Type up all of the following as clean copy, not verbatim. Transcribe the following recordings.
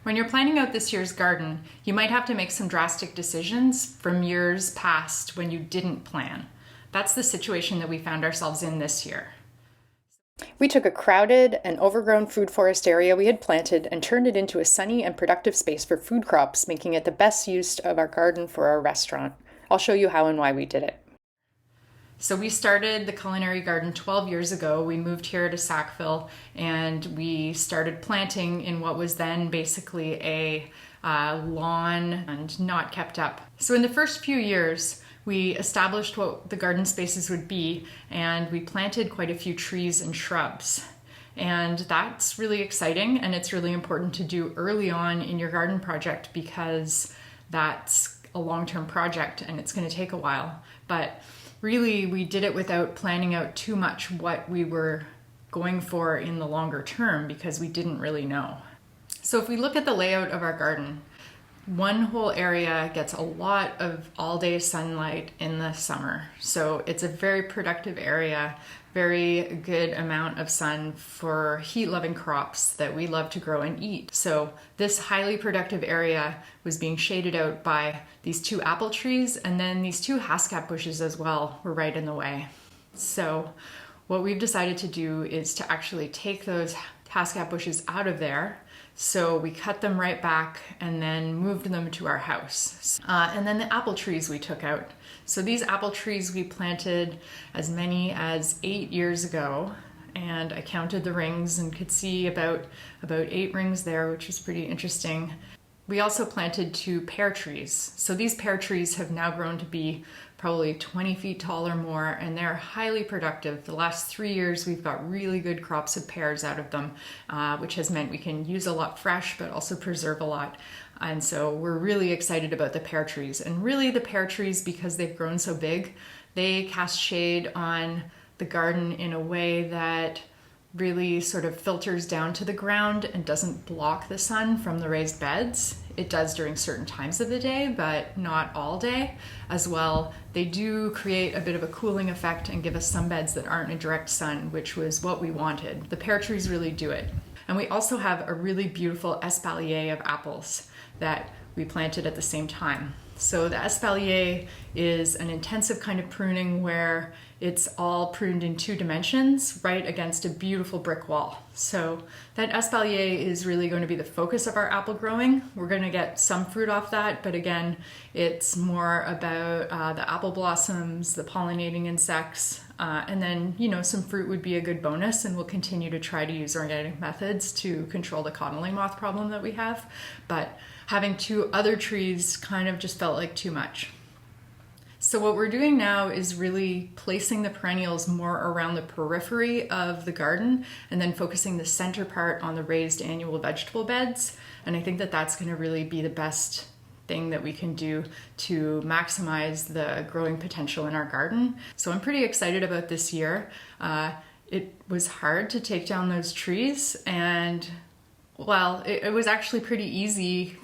When you're planning out this year's garden, you might have to make some drastic decisions from years past when you didn't plan. That's the situation that we found ourselves in this year. We took a crowded and overgrown food forest area we had planted and turned it into a sunny and productive space for food crops, making it the best use of our garden for our restaurant. I'll show you how and why we did it. So we started the Culinary Garden 12 years ago. We moved here to Sackville and we started planting in what was then basically a lawn and not kept up. So in the first few years, we established what the garden spaces would be, and we planted quite a few trees and shrubs. And that's really exciting, and it's really important to do early on in your garden project because that's a long-term project and it's going to take a while. But really, we did it without planning out too much what we were going for in the longer term because we didn't really know. So if we look at the layout of our garden, one whole area gets a lot of all-day sunlight in the summer. So it's a very productive area, very good amount of sun for heat-loving crops that we love to grow and eat. So this highly productive area was being shaded out by these 2 apple trees, and then these 2 haskap bushes as well were right in the way. So what we've decided to do is to actually take those haskap bushes out of there. So we cut them right back and then moved them to our house. And then the apple trees we took out. So these apple trees we planted as many as 8 years ago, and I counted the rings and could see about 8 rings there, which was pretty interesting. We also planted 2 pear trees. So these pear trees have now grown to be probably 20 feet tall or more, and they're highly productive. The last 3 years, we've got really good crops of pears out of them, which has meant we can use a lot fresh, but also preserve a lot. And so we're really excited about the pear trees. And really the pear trees, because they've grown so big, they cast shade on the garden in a way that really sort of filters down to the ground and doesn't block the sun from the raised beds. It does during certain times of the day, but not all day as well. They do create a bit of a cooling effect and give us some beds that aren't in direct sun, which was what we wanted. The pear trees really do it. And we also have a really beautiful espalier of apples that we planted at the same time. So the espalier is an intensive kind of pruning where it's all pruned in 2 dimensions right against a beautiful brick wall. So that espalier is really going to be the focus of our apple growing. We're going to get some fruit off that, but again, it's more about the apple blossoms, the pollinating insects, and then, some fruit would be a good bonus, and we'll continue to try to use organic methods to control the connelly moth problem that we have. But having 2 other trees kind of just felt like too much. So what we're doing now is really placing the perennials more around the periphery of the garden and then focusing the center part on the raised annual vegetable beds. And I think that that's going to really be the best thing that we can do to maximize the growing potential in our garden. So I'm pretty excited about this year. It was hard to take down those trees, and well, it was actually pretty easy.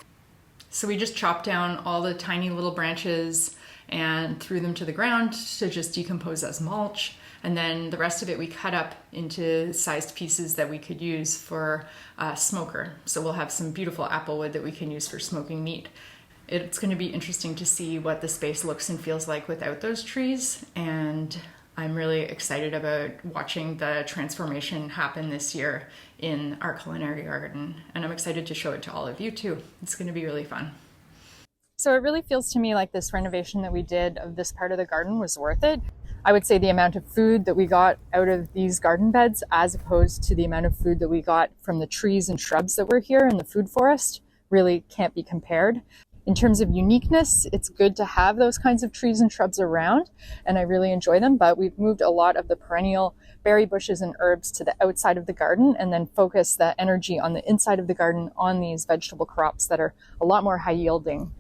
So we just chopped down all the tiny little branches and threw them to the ground to just decompose as mulch. And then the rest of it we cut up into sized pieces that we could use for a smoker. So we'll have some beautiful apple wood that we can use for smoking meat. It's going to be interesting to see what the space looks and feels like without those trees. And I'm really excited about watching the transformation happen this year in our culinary garden. And I'm excited to show it to all of you too. It's going to be really fun. So it really feels to me like this renovation that we did of this part of the garden was worth it. I would say the amount of food that we got out of these garden beds as opposed to the amount of food that we got from the trees and shrubs that were here in the food forest really can't be compared. In terms of uniqueness, it's good to have those kinds of trees and shrubs around, and I really enjoy them, but we've moved a lot of the perennial berry bushes and herbs to the outside of the garden and then focus the energy on the inside of the garden on these vegetable crops that are a lot more high yielding.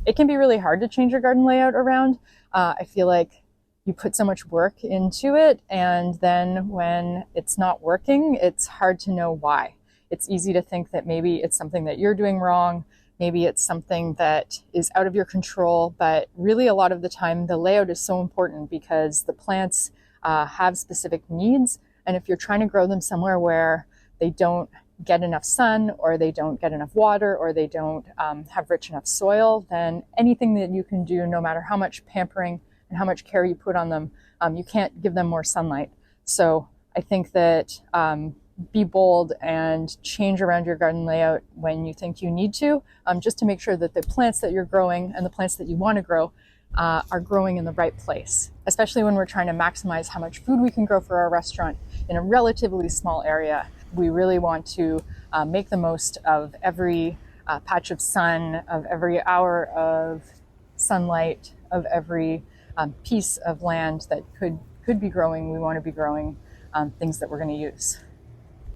It can be really hard to change your garden layout around. I feel like you put so much work into it, and then when it's not working, it's hard to know why. It's easy to think that maybe it's something that you're doing wrong, maybe it's something that is out of your control, but really a lot of the time the layout is so important because the plants have specific needs, and if you're trying to grow them somewhere where they don't get enough sun, or they don't get enough water, or they don't have rich enough soil, then anything that you can do, no matter how much pampering and how much care you put on them, you can't give them more sunlight. So I think that be bold and change around your garden layout when you think you need to, just to make sure that the plants that you're growing and the plants that you want to grow are growing in the right place, especially when we're trying to maximize how much food we can grow for our restaurant in a relatively small area. We really want to make the most of every patch of sun, of every hour of sunlight, of every piece of land that could be growing. We want to be growing things that we're going to use.